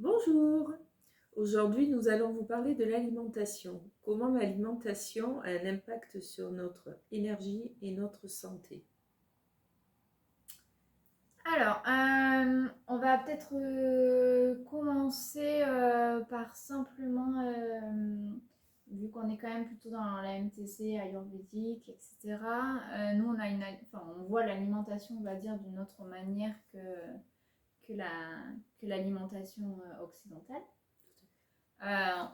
Bonjour, aujourd'hui nous allons vous parler de l'alimentation. Comment l'alimentation a un impact sur notre énergie et notre santé. Alors, on va peut-être commencer par simplement, vu qu'on est quand même plutôt dans la MTC, ayurvédique, etc. Nous, on voit l'alimentation, on va dire, d'une autre manière que l'alimentation occidentale.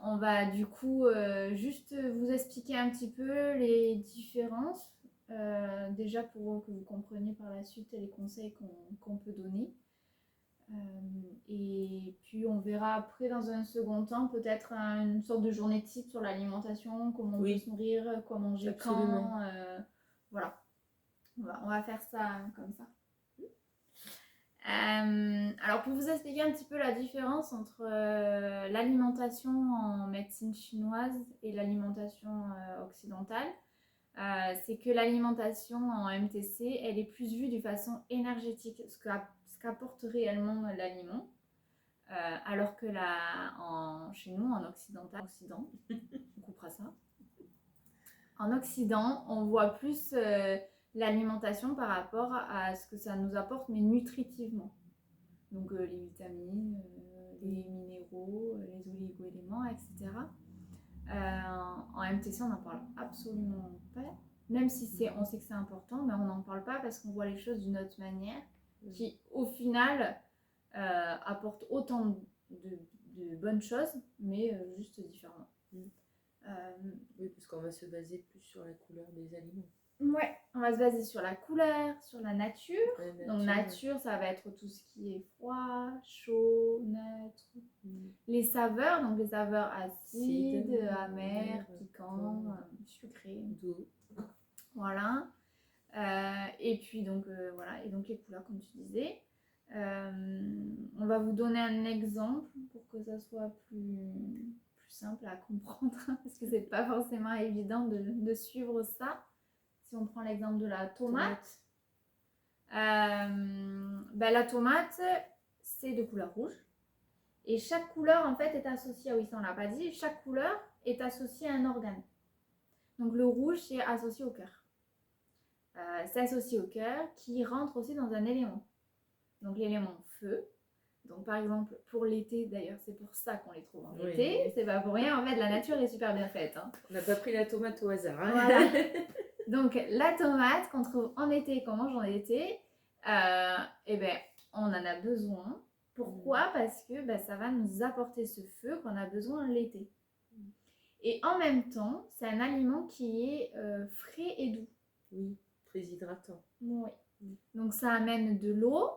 On va du coup juste vous expliquer un petit peu les différences, déjà pour que vous compreniez par la suite les conseils qu'on peut donner. Et puis on verra après dans un second temps peut-être une sorte de journée type sur l'alimentation, comment on peut se nourrir, quoi manger absolument. quand. Voilà, on va faire ça comme ça. Alors pour vous expliquer un petit peu la différence entre l'alimentation en médecine chinoise et l'alimentation occidentale, c'est que l'alimentation en MTC, elle est plus vue de façon énergétique, ce qu'apporte réellement l'aliment, alors que chez nous, en Occident, on coupera ça. En Occident, on voit plus l'alimentation par rapport à ce que ça nous apporte, mais nutritivement. Donc les vitamines, les minéraux, les oligo-éléments, etc. En MTC, on n'en parle absolument pas. Même si on sait que c'est important, mais on n'en parle pas parce qu'on voit les choses d'une autre manière qui, au final, apporte autant de bonnes choses, mais juste différemment. Oui, parce qu'on va se baser plus sur la couleur des aliments. Ouais, on va se baser sur la couleur, sur la nature. Donc nature, ça va être tout ce qui est froid, chaud, neutre. Les saveurs, donc les saveurs acides, amères, piquants, sucrés. Doux. Voilà. Et puis donc voilà, et donc les couleurs comme tu disais. On va vous donner un exemple pour que ça soit plus simple à comprendre parce que c'est pas forcément évident de suivre ça. Si on prend l'exemple de la tomate, la tomate, c'est de couleur rouge. Et chaque couleur, en fait, est associée, oui, ça on l'a pas dit, chaque couleur est associée à un organe. Donc le rouge, c'est associé au cœur. C'est associé au cœur qui rentre aussi dans un élément. Donc l'élément feu. Donc par exemple, pour l'été, d'ailleurs, c'est pour ça qu'on les trouve en été. C'est pas pour rien, en fait, la nature est super bien faite. Hein. On n'a pas pris la tomate au hasard. Hein. Voilà. Donc la tomate qu'on trouve en été, qu'on mange en été, eh ben, on en a besoin. Pourquoi ? Parce que ça va nous apporter ce feu qu'on a besoin l'été. Et en même temps, c'est un aliment qui est frais et doux. Oui, très hydratant. Oui. Donc ça amène de l'eau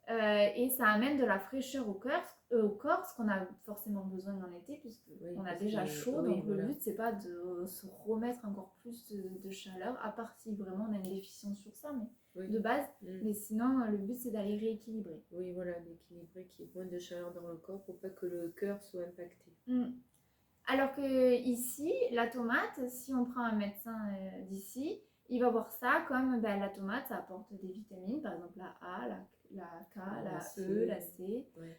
et ça amène de la fraîcheur au corps, ce qu'on a forcément besoin en été puisqu'on a déjà chaud. Donc le but, c'est pas de se remettre encore plus de chaleur, à part si vraiment on a une déficience sur ça, mais de base. Mais sinon, le but, c'est d'aller rééquilibrer. Oui, voilà, d'équilibrer, qu'il y ait moins de chaleur dans le corps pour pas que le cœur soit impacté. Alors que ici, la tomate, si on prend un médecin d'ici, il va voir ça comme la tomate, ça apporte des vitamines, par exemple la A, la K, la E, la C. Ouais.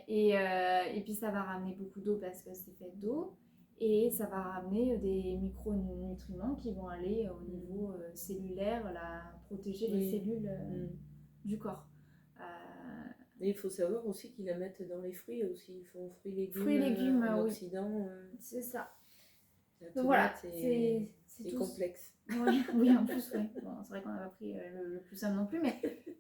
Et puis ça va ramener beaucoup d'eau parce que c'est fait d'eau. Et ça va ramener des micronutriments qui vont aller au niveau cellulaire, protéger les cellules du corps. Et il faut savoir aussi qu'ils la mettent dans les fruits aussi. Ils font fruits et légumes en oui. Occident. C'est ça. La tomate c'est complexe. Oui, en plus, oui. Bon, c'est vrai qu'on n'a pas pris le plus simple non plus,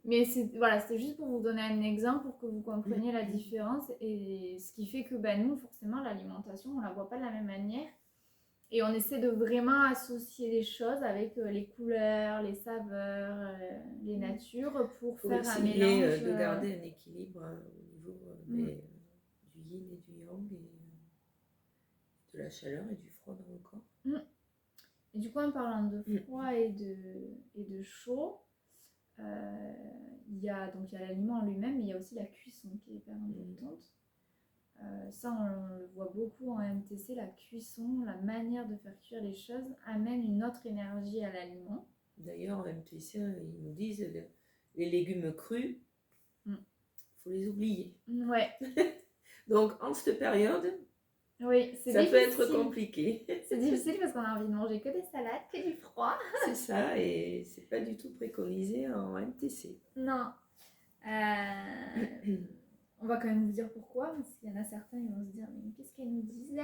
mais c'était juste pour vous donner un exemple pour que vous compreniez la différence et ce qui fait que nous, forcément, l'alimentation, on la voit pas de la même manière et on essaie de vraiment associer les choses avec les couleurs, les saveurs, les natures pour faire un mélange. De garder un équilibre au niveau du yin et du yang et de la chaleur et du froid dans le corps. Et du coup, en parlant de froid et de chaud, il y a l'aliment en lui-même, mais il y a aussi la cuisson qui est hyper importante. Ça, on le voit beaucoup en MTC, la cuisson, la manière de faire cuire les choses amène une autre énergie à l'aliment. D'ailleurs, en MTC, ils nous disent les légumes crus, faut les oublier. Ouais. Donc, en cette période, Oui, c'est ça peut être difficile. compliqué. C'est difficile parce qu'on a envie de manger que des salades, que du froid. C'est ça, et c'est pas du tout préconisé en MTC. Non. On va quand même vous dire pourquoi, parce qu'il y en a certains, ils vont se dire, mais qu'est-ce qu'elles nous disent là?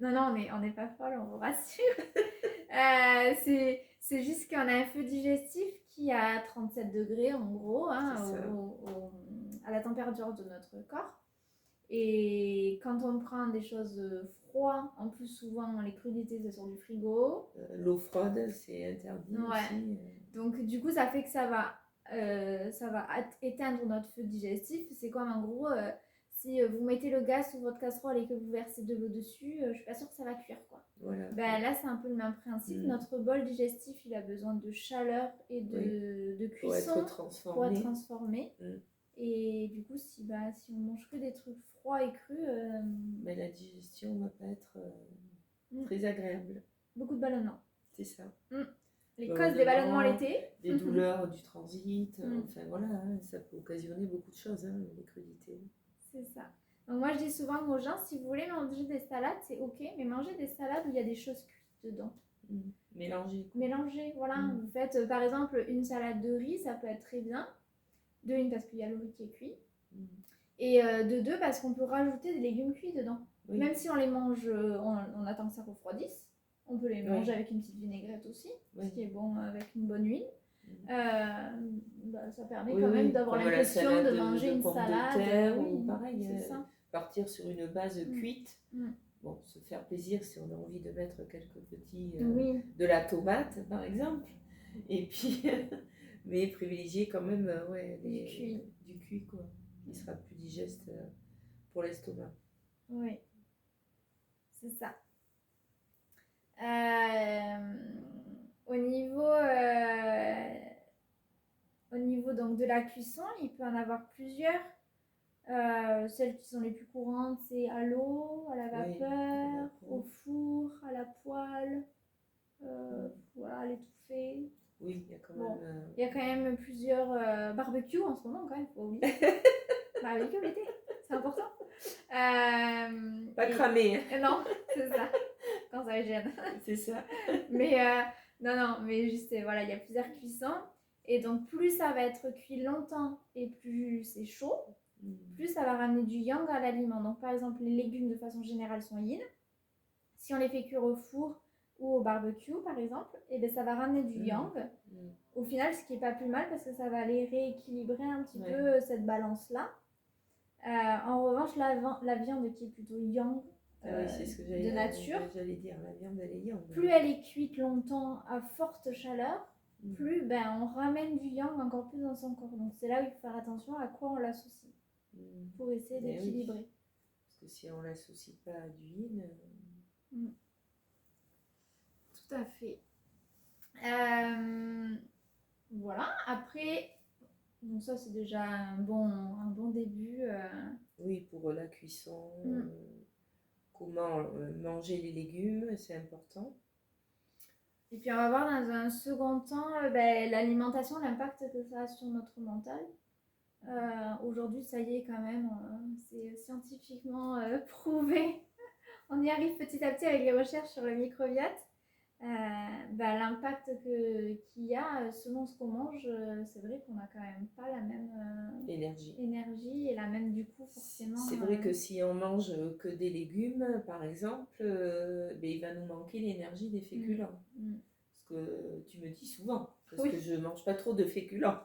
Non, on n'est pas folle, on vous rassure. C'est juste qu'on a un feu digestif qui est à 37 degrés en gros, hein, à la température de notre corps. Et quand on prend des choses froides, en plus souvent les crudités c'est sur du frigo. L'eau froide, c'est interdit aussi. Donc du coup ça fait que ça va éteindre notre feu digestif. C'est comme en gros, si vous mettez le gaz sur votre casserole et que vous versez de l'eau dessus, je suis pas sûre que ça va cuire quoi. Voilà. Ben, là c'est un peu le même principe. Notre bol digestif il a besoin de chaleur et de cuisson pour être transformé. Et du coup, si on mange que des trucs froids et crus... Mais la digestion va pas être très agréable. Beaucoup de ballonnements. C'est ça. Les causes des ballonnements l'été. Les douleurs du transit. Enfin voilà, hein, ça peut occasionner beaucoup de choses, hein, les crudités. C'est ça. Donc moi, je dis souvent aux gens, si vous voulez manger des salades, c'est ok, mais mangez des salades où il y a des choses cuites dedans. Mélanger. Mélanger, voilà. Vous faites par exemple une salade de riz, ça peut être très bien. De une, parce qu'il y a le riz qui est cuit. Et de deux, parce qu'on peut rajouter des légumes cuits dedans. Oui. Même si on les mange, on attend que ça refroidisse. On peut les manger avec une petite vinaigrette aussi, ce qui est bon avec une bonne huile. Ça permet quand même d'avoir l'impression de manger une salade. De terre, ou pareil, partir sur une base cuite. Bon, se faire plaisir si on a envie de mettre quelques petits... de la tomate, par exemple. Et puis... mais privilégier quand même du cuit, quoi, qui sera plus digeste pour l'estomac. Oui, c'est ça. Au niveau donc, de la cuisson, il peut en avoir plusieurs. Celles qui sont les plus courantes, c'est à l'eau, à la vapeur, au four, à la poêle, à l'étouffée. Oui, il y a quand même... il y a quand même plusieurs barbecues en ce moment, quand même, faut oublier. Barbecue l'été, c'est important. Pas cramé. Non, c'est ça, quand ça gêne. C'est ça. Mais mais juste, voilà, il y a plusieurs cuissons. Et donc, plus ça va être cuit longtemps et plus c'est chaud, plus ça va ramener du yang à l'aliment. Donc, par exemple, les légumes, de façon générale, sont yin. Si on les fait cuire au four ou au barbecue, par exemple, et bien, ça va ramener du yang. Au final, ce qui n'est pas plus mal parce que ça va aller rééquilibrer un petit peu cette balance-là. En revanche, la viande qui est plutôt yang c'est ce que de nature, j'allais dire, la viande elle est yang. Plus elle est cuite longtemps à forte chaleur, plus on ramène du yang encore plus dans son corps. Donc c'est là où il faut faire attention à quoi on l'associe pour essayer d'équilibrer. Oui. Parce que si on ne l'associe pas à du yin... Tout à fait. Voilà, après, donc ça c'est déjà un bon début. Oui, pour la cuisson, comment manger les légumes, c'est important. Et puis on va voir dans un second temps l'alimentation, l'impact que ça a sur notre mental. Aujourd'hui, ça y est quand même, c'est scientifiquement prouvé. On y arrive petit à petit avec les recherches sur le microbiote. L'impact qu'il y a selon ce qu'on mange, c'est vrai qu'on n'a quand même pas la même énergie et la même du coup forcément. C'est vrai que si on mange que des légumes, par exemple, il va nous manquer l'énergie des féculents. Ce que tu me dis souvent, parce que je ne mange pas trop de féculents.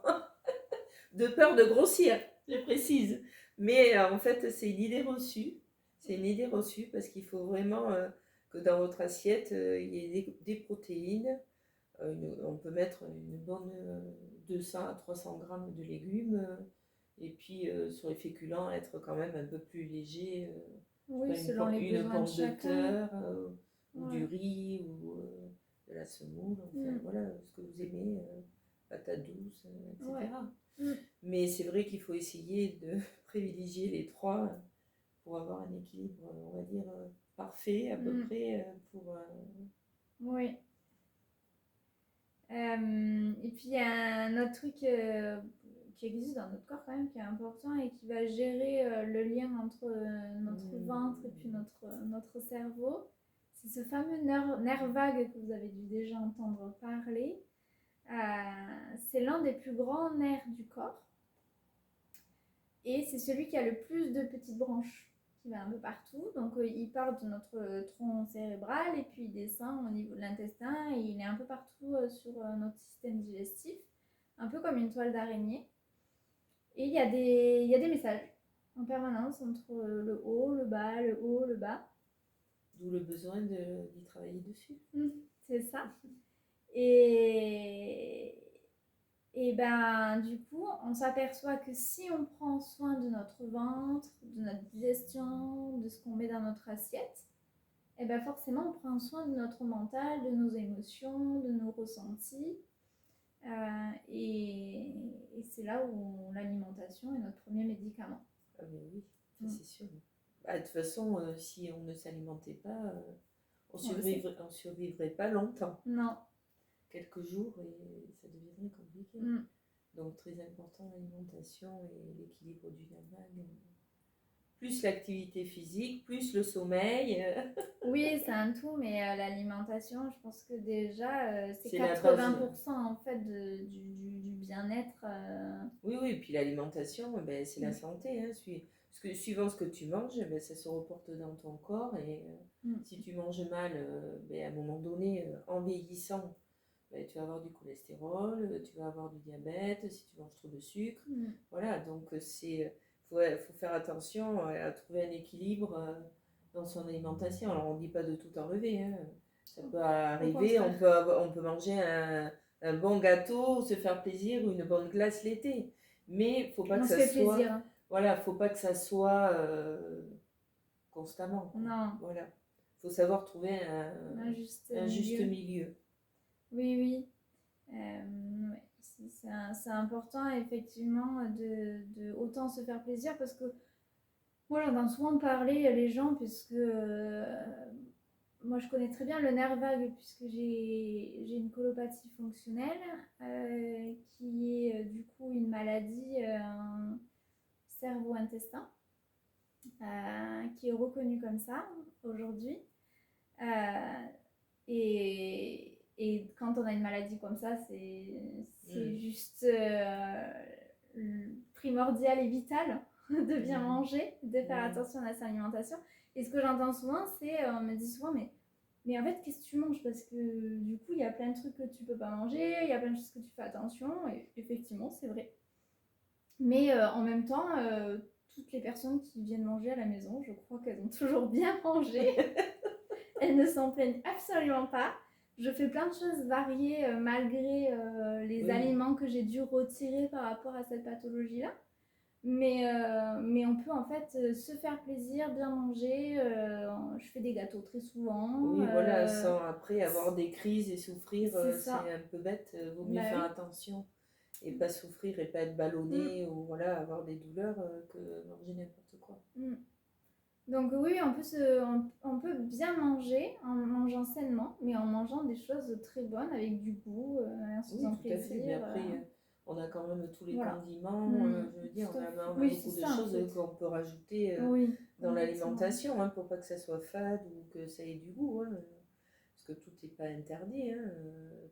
De peur de grossir, je précise. Mais en fait, c'est une idée reçue. C'est une idée reçue parce qu'il faut vraiment que dans votre assiette, il y ait des protéines. On peut mettre une bonne 200 à 300 grammes de légumes. Et puis, sur les féculents, être quand même un peu plus léger. Selon les besoins pomme de chacun. ou du riz, ou de la semoule. Enfin, voilà, ce que vous aimez, patates douces, etc. Mais c'est vrai qu'il faut essayer de privilégier les trois pour avoir un équilibre, on va dire, parfait à peu près. Oui. Et puis il y a un autre truc qui existe dans notre corps quand même, qui est important et qui va gérer le lien entre notre ventre et puis notre cerveau. C'est ce fameux nerf vague que vous avez dû déjà entendre parler. C'est l'un des plus grands nerfs du corps. Et c'est celui qui a le plus de petites branches, qui va un peu partout. Donc il part de notre tronc cérébral et puis il descend au niveau de l'intestin et il est un peu partout sur notre système digestif, un peu comme une toile d'araignée. Et il y a des messages en permanence entre le haut, le bas, le haut, le bas. D'où le besoin d'y travailler dessus. C'est ça. Et ben, du coup, on s'aperçoit que si on prend soin de notre ventre, de notre digestion, de ce qu'on met dans notre assiette, et ben forcément, on prend soin de notre mental, de nos émotions, de nos ressentis. Et c'est là où l'alimentation est notre premier médicament. Ah mais oui, c'est sûr. De toute façon, si on ne s'alimentait pas, on ne survivrait pas longtemps. Non. Quelques jours et ça deviendrait compliqué. Donc très important l'alimentation et l'équilibre du nerf vague. Plus l'activité physique, plus le sommeil. Oui, c'est un tout, mais l'alimentation, je pense que déjà, c'est 80% en fait du bien-être. Oui, et puis l'alimentation, c'est la santé. Hein. Parce que suivant ce que tu manges, ça se reporte dans ton corps. Et si tu manges mal, à un moment donné, en vieillissant, tu vas avoir du cholestérol, tu vas avoir du diabète, si tu manges trop de sucre. Voilà, donc faut faire attention à trouver un équilibre dans son alimentation. Alors on ne dit pas de tout enlever, hein. Ça peut arriver, on peut manger un bon gâteau, se faire plaisir ou une bonne glace l'été. Mais faut pas que ça soit... Plaisir. Voilà, faut pas que ça soit constamment. Non. Voilà. Faut savoir trouver un juste milieu. Oui. C'est important effectivement de autant se faire plaisir parce que moi j'entends souvent parler les gens puisque moi je connais très bien le nerf vague puisque j'ai une colopathie fonctionnelle qui est du coup une maladie cerveau-intestin qui est reconnue comme ça aujourd'hui et quand on a une maladie comme ça, c'est juste primordial et vital de bien manger, de faire attention à sa alimentation. Et ce que j'entends souvent, c'est, on me dit souvent, mais en fait, qu'est-ce que tu manges? Parce que du coup, il y a plein de trucs que tu peux pas manger, il y a plein de choses que tu fais attention, et effectivement, c'est vrai. Mais en même temps, toutes les personnes qui viennent manger à la maison, je crois qu'elles ont toujours bien mangé. Elles ne s'en plaignent absolument pas. Je fais plein de choses variées malgré les aliments que j'ai dû retirer par rapport à cette pathologie-là. Mais on peut en fait se faire plaisir, bien manger. Je fais des gâteaux très souvent. Oui, voilà, sans après avoir des crises et souffrir, c'est un peu bête. Vaut mieux faire attention et pas souffrir et pas être ballonné ou voilà, avoir des douleurs que manger n'importe quoi. Donc oui, on peut bien manger en mangeant sainement, mais en mangeant des choses très bonnes avec du goût, en se faisant plaisir. Tout à fait, mais après, on a quand même tous les condiments, je veux dire, on a beaucoup de choses qu'on peut rajouter dans l'alimentation, hein, pour pas que ça soit fade ou que ça ait du goût, hein, parce que tout n'est pas interdit, hein,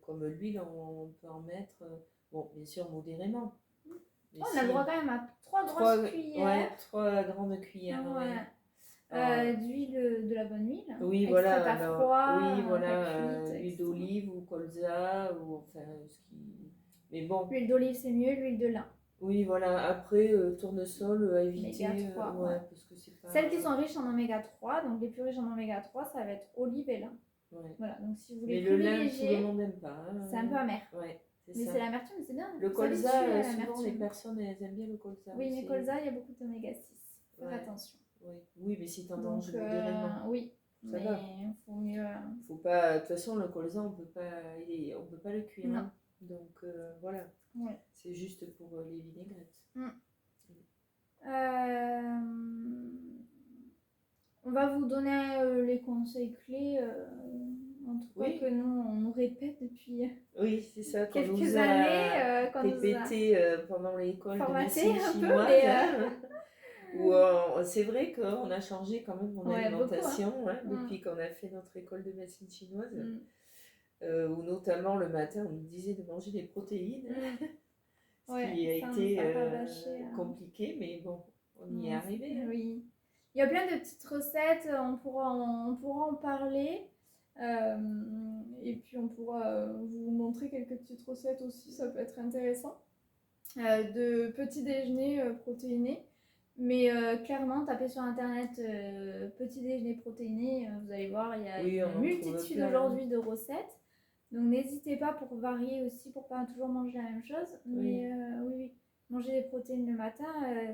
comme l'huile, on peut en mettre, bon, bien sûr, modérément. On a le droit quand même à 3 grosses cuillères. Ouais, 3 grandes cuillères, d'huile, de la bonne huile. Oui, voilà. À froid, oui, voilà. L'huile d'olive ou colza ou enfin ce qui. Mais bon. L'huile d'olive c'est mieux, l'huile de lin. Oui, voilà. Après, tournesol à éviter. Oméga 3, parce que c'est pas. Celles qui sont riches en oméga 3, donc les plus riches en oméga 3, ça va être olive et lin. Ouais. Voilà, donc si vous voulez mais privilégier. Le lin, tout le monde n'aime pas. Hein. C'est un peu amer. Ouais. Mais c'est l'amertume, c'est bien. Le colza, souvent les personnes elles aiment bien le colza. Oui, mais colza, il y a beaucoup d'oméga 6. Faites attention. Oui, mais si tu en manges modérément. Oui, ça va. Faut mieux. Faut pas. De toute façon, le colza, on peut pas le cuire. Non. Hein. Donc voilà. Ouais. C'est juste pour les vinaigrettes. On va vous donner les conseils clés en en tout cas que nous, on nous répète depuis c'est ça, qu'on quelques nous années, a répété pendant l'école de médecine un peu, chinoise. mais Où c'est vrai qu'on a changé quand même mon alimentation beaucoup, depuis qu'on a fait notre école de médecine chinoise. Où notamment le matin, on nous disait de manger des protéines. Ce qui a été compliqué, mais bon, on y est arrivé. Oui. Il y a plein de petites recettes, on pourra en parler. Et puis on pourra vous montrer quelques petites recettes aussi, ça peut être intéressant. De petits déjeuners protéinés. Mais clairement, tapez sur internet petit déjeuner protéiné, vous allez voir, il y a une multitude aujourd'hui de recettes. Donc n'hésitez pas pour varier aussi, pour pas toujours manger la même chose. Mais oui, manger des protéines le matin,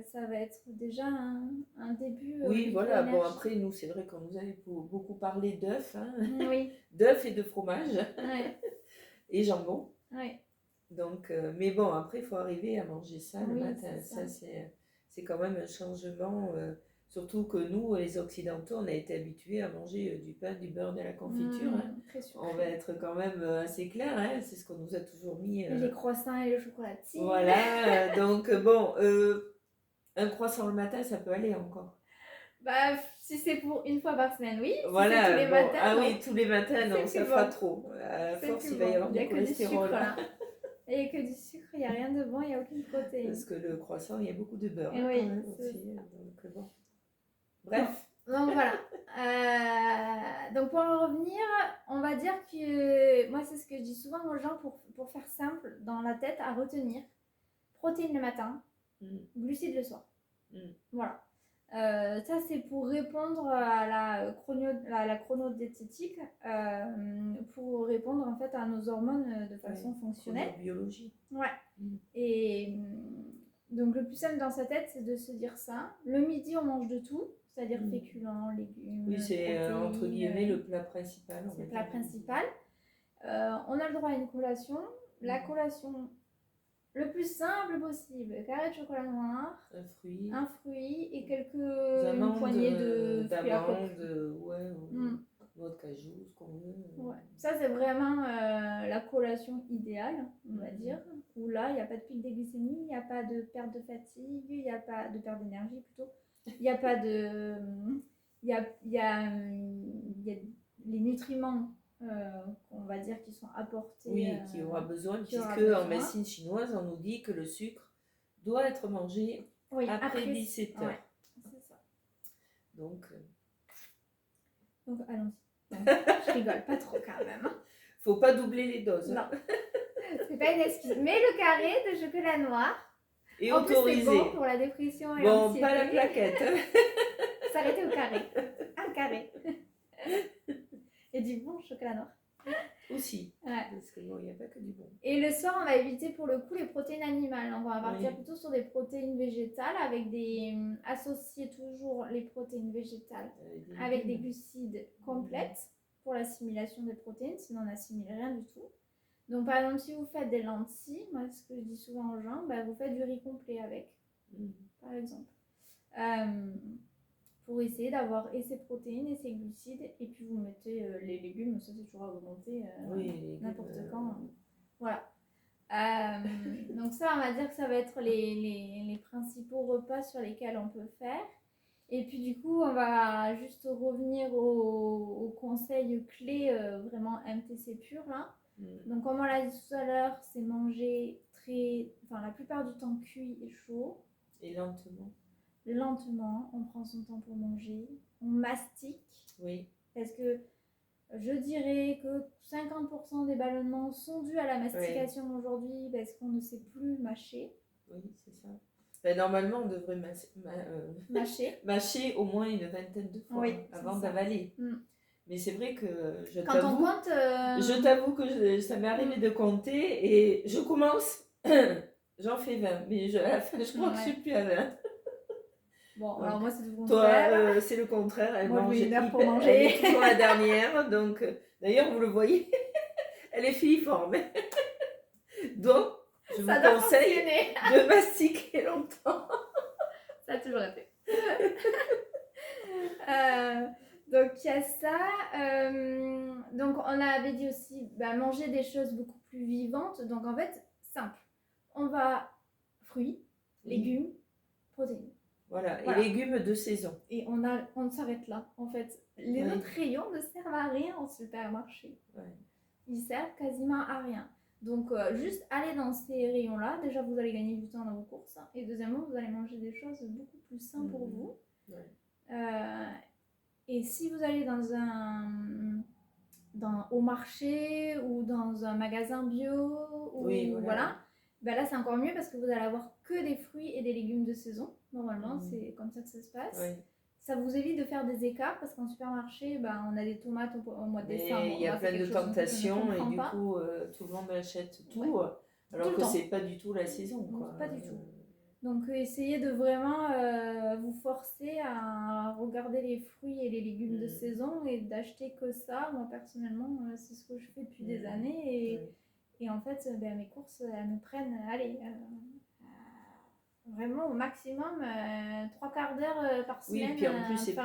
ça va être déjà un début. Voilà, bon après nous c'est vrai qu'on nous avait beaucoup parlé d'œufs, Oui. d'œufs et de fromage et jambon. Oui. Donc, mais bon après il faut arriver à manger ça le matin, ça c'est quand même un changement. Surtout que nous, les Occidentaux, on a été habitués à manger du pain, du beurre, de la confiture. On va être quand même assez clair, c'est ce qu'on nous a toujours mis. Les croissants et le chocolatine. Voilà, donc bon, un croissant le matin, ça peut aller encore. Bah, si c'est pour une fois par semaine, oui. Voilà, si tous les matins, ah non. Oui, tous les matins, non, ça fera trop. À force, il va y avoir du cholestérol. Il n'y a que du sucre, il n'y a rien de bon, il n'y a aucune protéine. Parce que le croissant, il y a beaucoup de beurre quand même aussi. Donc bon. Bref. Donc voilà. Donc pour en revenir, on va dire que moi c'est ce que je dis souvent aux gens pour faire simple dans la tête à retenir. Protéines le matin, glucides le soir. Voilà. Ça c'est pour répondre à la chronodiététique, pour répondre en fait à nos hormones de façon fonctionnelle. Biologie. Ouais. Et donc le plus simple dans sa tête c'est de se dire ça. Le midi on mange de tout. C'est-à-dire féculents, légumes. Oui, c'est entre guillemets le plat principal. C'est le plat principal. On a le droit à une collation. La collation, le plus simple possible, carré de chocolat noir, un fruit et une poignée de fruits à coque. Noix de cajou, ce qu'on veut. Ça, c'est vraiment la collation idéale, on va dire. Où là, il n'y a pas de pic de glycémie, il n'y a pas de perte de fatigue, il n'y a pas de perte d'énergie plutôt. Il n'y a pas de... Il y a les nutriments, on va dire, qui sont apportés. Oui, qui aura besoin, puisque en médecine chinoise, on nous dit que le sucre doit être mangé après 17 heures. Ouais, c'est ça. Donc allons-y. Je rigole pas trop quand même. Faut pas doubler les doses. Non, c'est pas une excuse. Mais le carré de chocolat noir... Et autorisé. C'est bon pour la dépression et l'anxiété. Bon, pas la plaquette. S'arrêter au carré. Un carré. Et du bon chocolat noir. Aussi. Parce que bon, il n'y a pas que du bon. Et le soir, on va éviter pour le coup les protéines animales. Donc, on va partir plutôt sur des protéines végétales avec associer toujours les protéines végétales avec des glucides complètes pour l'assimilation des protéines. Sinon, on n'assimile rien du tout. Donc par exemple, si vous faites des lentilles, moi ce que je dis souvent aux gens, vous faites du riz complet avec, par exemple. Pour essayer d'avoir et ses protéines et ses glucides, et puis vous mettez les légumes, ça c'est toujours à volonté, n'importe quand. Voilà. Donc ça, on va dire que ça va être les principaux repas sur lesquels on peut faire. Et puis du coup, on va juste revenir aux conseils clés, vraiment MTC pur là. Donc comme on l'a dit tout à l'heure, c'est manger la plupart du temps cuit et chaud. Et lentement. Lentement, on prend son temps pour manger, on mastique. Oui. Parce que je dirais que 50% des ballonnements sont dus à la mastication aujourd'hui parce qu'on ne sait plus mâcher. Oui, c'est ça. Normalement, on devrait mâcher au moins une vingtaine de fois avant d'avaler. Mais c'est vrai que je t'avoue que ça m'est arrivé de compter et je commence, j'en fais 20, mais à la fin, je crois que je suis plus à 20. Bon, donc, alors moi, c'est le contraire. Toi, c'est le contraire. Elle moi, mange je mets une heure pour manger. Elle est toujours la dernière. Donc, d'ailleurs, vous le voyez, elle est filiforme. Donc, je vous conseille de mastiquer longtemps. Ça a toujours été. Donc il y a ça. Donc on avait dit aussi manger des choses beaucoup plus vivantes. Donc en fait, simple. On va fruits, légumes, protéines. Voilà, et légumes de saison. Et on s'arrête là. En fait, les autres rayons ne servent à rien en supermarché. Ils servent quasiment à rien. Donc juste aller dans ces rayons-là, déjà vous allez gagner du temps dans vos courses. Et deuxièmement, vous allez manger des choses beaucoup plus saines pour vous. Et si vous allez au marché ou dans un magasin bio, voilà. Là c'est encore mieux parce que vous allez avoir que des fruits et des légumes de saison. Normalement, c'est comme ça que ça se passe. Ça vous évite de faire des écarts parce qu'en supermarché, on a des tomates au mois de décembre. Il y a plein de tentations et du coup, tout le monde achète tout, alors que c'est pas du tout la saison. Pas du tout. Donc essayez de vraiment vous forcer à regarder les fruits et les légumes de saison et d'acheter que ça. Moi personnellement, c'est ce que je fais depuis des années et en fait mes courses elles me prennent, vraiment au maximum 3/4 d'heure par semaine. Oui, puis en plus c'est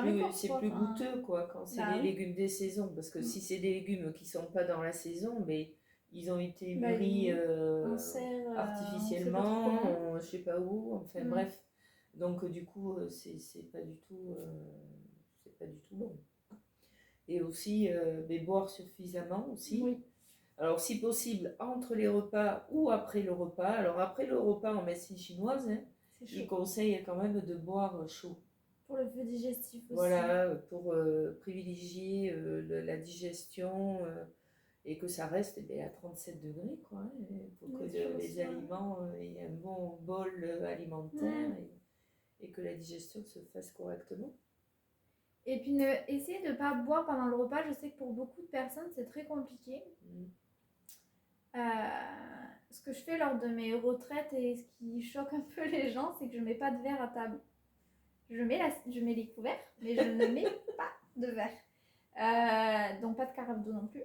plus goûteux quand c'est les légumes des saisons, parce que si c'est des légumes qui sont pas dans la saison, mais ils ont été mûris artificiellement, je sais pas où, enfin bref. Donc du coup c'est pas du tout bon. Et aussi boire suffisamment aussi. Oui. Alors si possible entre les repas ou après le repas. Alors après le repas en médecine chinoise, il conseille quand même de boire chaud. Pour le feu digestif aussi. Voilà, pour privilégier la digestion et que ça reste à 37 degrés, pour que les aliments aient un bon bol alimentaire et que la digestion se fasse correctement. Et puis essayez de ne pas boire pendant le repas. Je sais que pour beaucoup de personnes, c'est très compliqué. Ce que je fais lors de mes retraites et ce qui choque un peu les gens, c'est que je ne mets pas de verre à table. Je mets les couverts, mais je ne mets pas de verre. Donc pas de carafe d'eau non plus.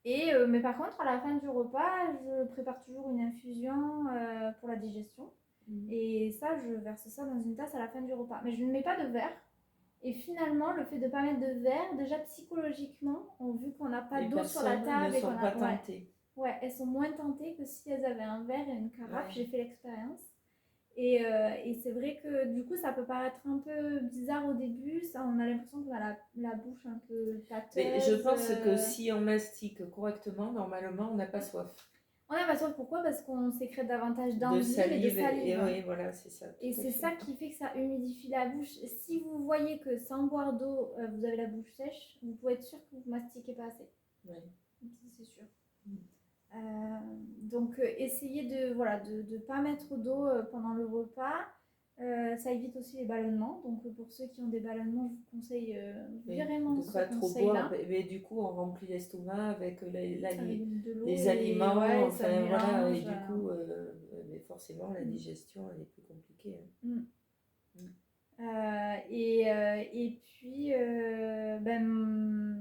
Mais par contre, à la fin du repas, je prépare toujours une infusion pour la digestion. Et ça, je verse ça dans une tasse à la fin du repas. Mais je ne mets pas de verre. Et finalement, le fait de ne pas mettre de verre, déjà psychologiquement, vu qu'on n'a pas d'eau sur la table et qu'on a... elles sont moins tentées que si elles avaient un verre et une carafe. J'ai fait l'expérience. Et c'est vrai que du coup, ça peut paraître un peu bizarre au début. On a l'impression qu'on a la bouche un peu pâteuse. Mais je pense que si on mastique correctement, normalement, on n'a pas soif. On n'a pas soif, pourquoi ? Parce qu'on sécrète davantage d'enzymes de salive, et de salive. Et oui, voilà, c'est ça. Et c'est ça qui fait que ça humidifie la bouche. Si vous voyez que sans boire d'eau, vous avez la bouche sèche, vous pouvez être sûr que vous mastiquez pas assez. Oui. C'est sûr. Donc essayez de pas mettre d'eau pendant le repas. Ça évite aussi les ballonnements. Donc pour ceux qui ont des ballonnements, je vous conseille vraiment de pas trop boire. Mais du coup, on remplit l'estomac avec les aliments. Et du coup, mais forcément, la digestion elle est plus compliquée. Et puis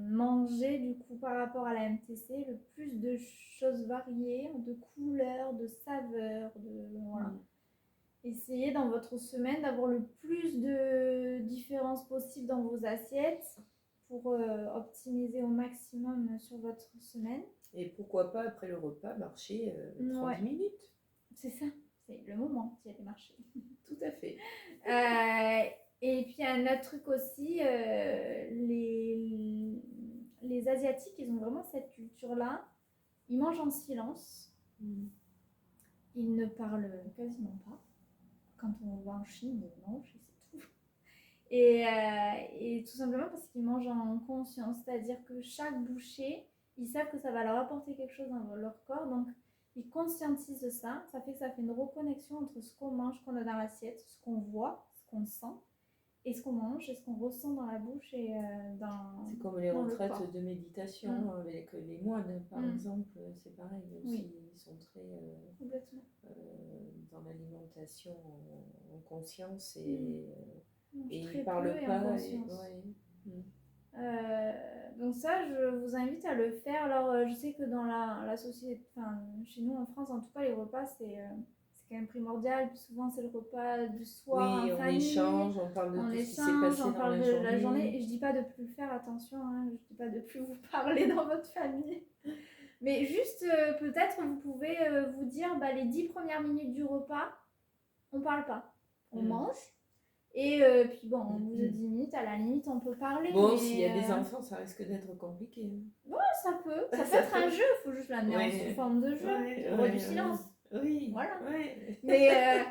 manger du coup par rapport à la MTC le plus de choses variées, de couleurs, de saveurs, Essayez dans votre semaine d'avoir le plus de différences possibles dans vos assiettes pour optimiser au maximum sur votre semaine. Et pourquoi pas après le repas marcher 30 minutes. C'est ça, c'est le moment d'y aller marcher. Tout à fait. Et puis un autre truc aussi, les Asiatiques, ils ont vraiment cette culture-là. Ils mangent en silence. Ils ne parlent quasiment pas. Quand on va en Chine, ils mangent et c'est tout. Et tout simplement parce qu'ils mangent en conscience. C'est-à-dire que chaque bouchée, ils savent que ça va leur apporter quelque chose dans leur corps. Donc, ils conscientisent ça. Ça fait que ça fait une reconnexion entre ce qu'on mange, ce qu'on a dans l'assiette, ce qu'on voit, ce qu'on sent, et ce qu'on mange, et ce qu'on ressent dans la bouche et c'est comme les retraites de méditation avec les moines, par exemple. C'est pareil. Aussi, ils sont très dans l'alimentation en conscience et ils ne parlent pas. Donc ça, je vous invite à le faire. Alors, je sais que dans la société, chez nous en France, en tout cas, les repas, c'est c'est quand même primordial. Puis souvent, c'est le repas du soir Oui, en on famille. échange, on parle de tout ce qui s'est passé On dans parle la de journée. la journée. Et je dis pas de plus le faire, attention, hein, je dis pas de plus vous parler dans votre famille. Mais juste, peut-être, vous pouvez vous dire, les 10 premières minutes du repas, on parle pas. On mange. Et puis bon, au bout de 10 minutes, à la limite, on peut parler. Bon, mais, s'il y a des enfants, ça risque d'être compliqué. Ouais, ça peut. Ça peut être un jeu, il faut juste l'amener sous forme de jeu. Le roi du silence. Oui. Voilà. Ouais. Mais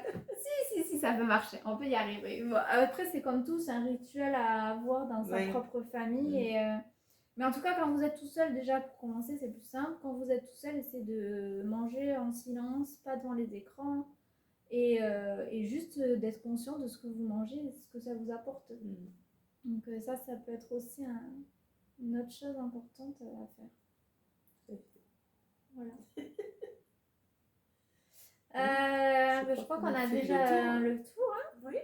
si, ça peut marcher. On peut y arriver. Bon, après, c'est comme tout, c'est un rituel à avoir dans sa propre famille. Et, mais en tout cas, quand vous êtes tout seul, déjà pour commencer, c'est plus simple. Quand vous êtes tout seul, essayez de manger en silence, pas devant les écrans. Et juste d'être conscient de ce que vous mangez et ce que ça vous apporte. Donc ça peut être aussi une autre chose importante à faire. Voilà. Je crois qu'on a déjà le tour oui.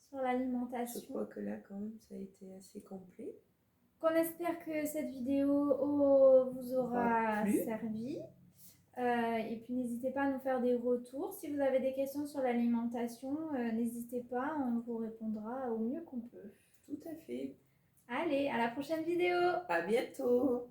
sur l'alimentation. Je crois que là, quand même, ça a été assez complet. Qu'on espère que cette vidéo vous aura servi. Et puis n'hésitez pas à nous faire des retours. Si vous avez des questions sur l'alimentation, n'hésitez pas, on vous répondra au mieux qu'on peut. Tout à fait. Allez, à la prochaine vidéo. À bientôt.